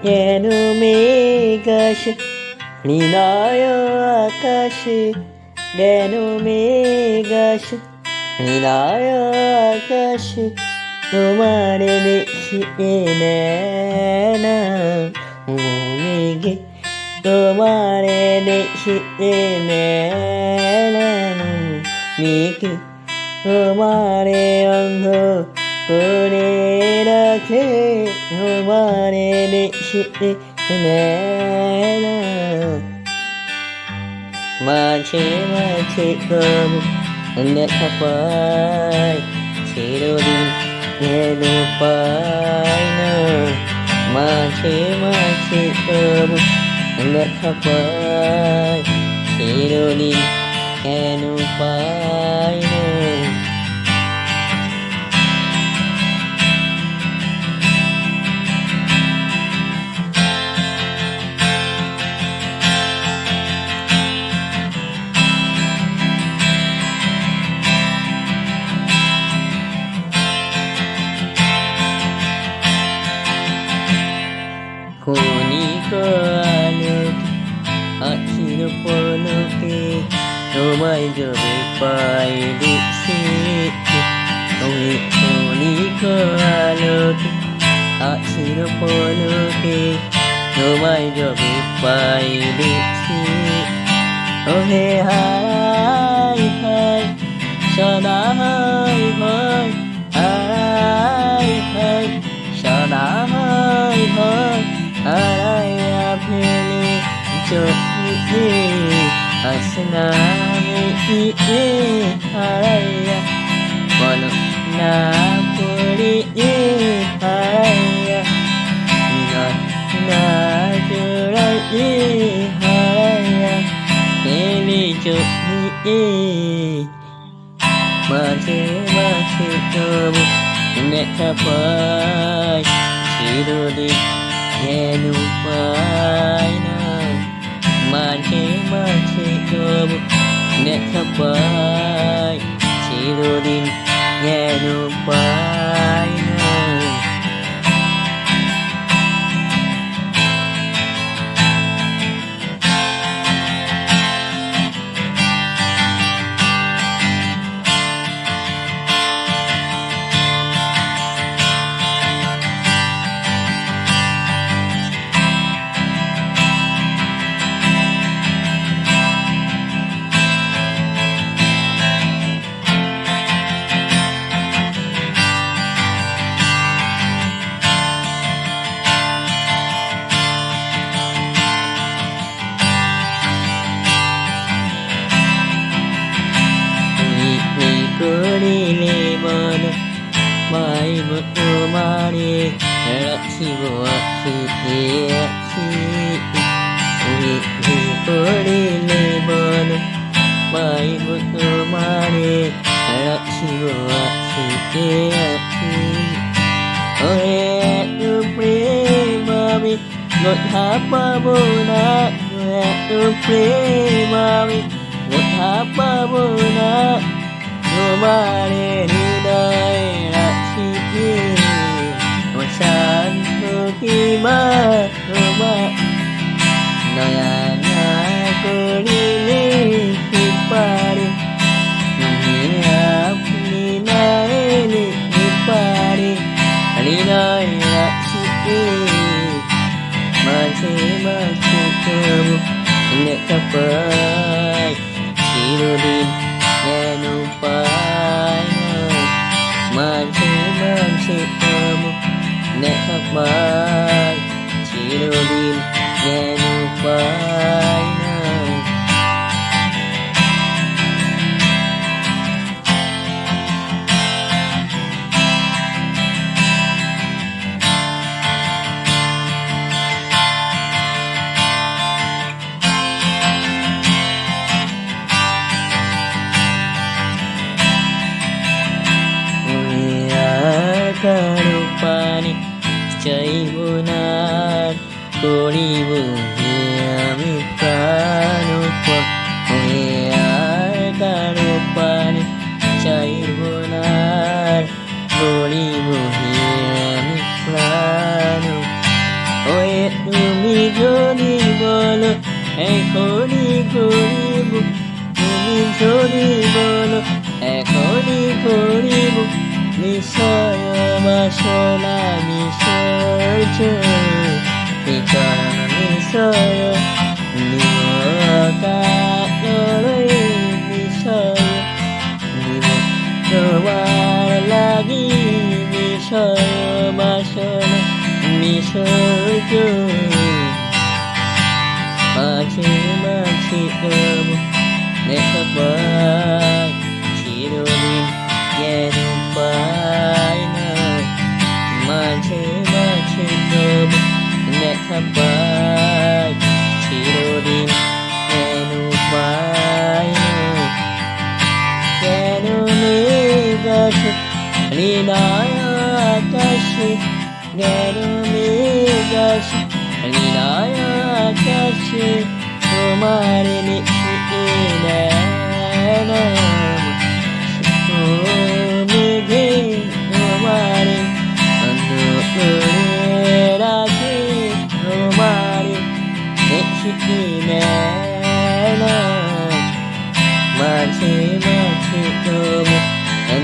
যেন মেঘ আসে হৃদয় আকাশে, যেন মেঘ আসে হৃদয় আকাশে, তোমারে দেখিতে না মেঘে, তোমারে দেখিতে না মেঘে, তোমারে অন্ধ করে রাখে, তোমারে দেখিতে না। মাঝে মাঝে তবু দেখা পাই, চিরদিন যেন পাই না। মাঝে মাঝে তবু দেখা পাই, চিরদিন কেন পাই না। ক্ষণিক আলোকে আখির পলকে তোমায় যবে পাই দেখি, ওই ক্ষণিক আলোকে আখির পলকে তোমায় যবে পাই দেখি, ওহে হায় হায় সদা হায় হায়, হায় হায় সদা হায় হায়, হারাইয়া ফেলে চোখে আসনামে হারাইয়া বলো না পড়ে হারাইয়া না জোড়াই হারাইয়া ফেলে চোখে। মাঝে মাঝে তবু দেখা পাই, চিরদিন যেন পাই না। মাঝে মাঝে তবু দেখা পাই, চিরদিন যেন পাই না। করিলে মন পাইব তোমারে, রাখিব আখিতে আখি। করিলে মন পাইব তোমারে, রাখিব আখিতে আখি। ওরে এত প্রেম আমি কথা পাব না, এত প্রেম আমি কথা পাব না, তোমারে হৃদয় রাখিতে শান্ত কিবা তোমার দয়া না করিলে কি পারে, তুমি আপনি না এলে কি পারে হৃদয় রাখিতে। মাঝে মাঝে তবু দেখা পাই, চিরদিন যেন পাই না। মাঝে মাঝে তবু দেখা পাই, চিরদিন যেন পাই না। কারো পানি চাইব না, করিব আমি প্রাণ আর কারো পানি চাইব না, করিব আমি প্রাণ। ওই এখনই করিব তুমি যদি বলো এখনই করিব নিশ্চয় বাসনা নিশ্চর্য বিচরণ নিশ্চয় নিমকালয় নিশ্চয় নিম তোমার লাগি নিশ্চয় বাসনা নিশ্চর্য মাঝে মাঝে তব দেখা পাই চিরদিন জ্ঞান পাই না মাঝে মাঝে তব দেখা পাই চিরদিন জ্ঞান পাই না কেন মেঘ আছে হৃদয় আকাশে কেন মেঘ আছে হৃদয় আকাশে তোমার নিশে মেঘে তোমার রাখে তোমার নিশে মাঝে মাঝে তবু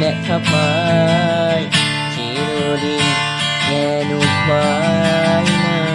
দেখা পাই চিরদিন কেন পাই না